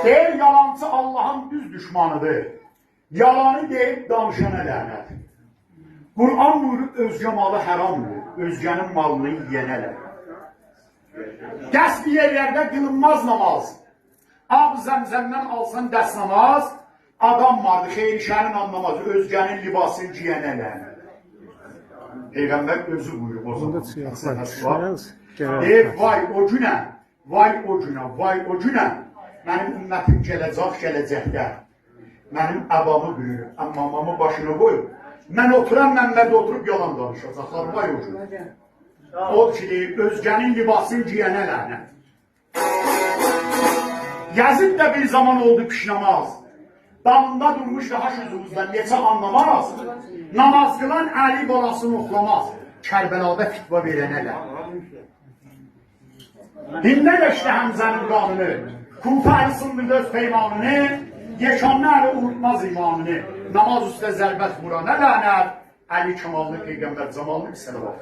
Deyir yalancı Allah'ın düz düşmanıdır. Yalanı deyib danışana lənət. Qur'an nuru özgə malı haramdır. Özgənin malını yiyənələr. Qəsb yerlərdə qılınmaz namaz. Ağ zəmzəmdən alsan dəst namaz. Adam vardı, xeyri-şərin anlamaz. Özgənin libasını giyənələr. Peyğəmbər özü buyurub o zaman. Deyir, vay o günə, vay o günə, vay o günə. Mənim ümmətim gələcəkdə. Mənim əbamı bürür, əmmamamı başına qoyub. Mən oturan mənbədə oturub yalan danışacaqlar, vay o günə. O ki deyir, özgənin libasını giyənə lənət. Yazid də bir zaman oldu pişnamaz. Dalında durmuşdu haş üzümüzdən, neçə anlamaz. Namaz qılan əli balasını oxlamaz. Kərbəlada fitva verənələr. Dində geçti Həmzənin qanını. Kufa ısındı göz peymanını. Yekanlı əli unutmaz imanını. Namaz üstə zərbət vurana lənət. Əli Kemallı Peyğəmbər Camallı bir sələvat.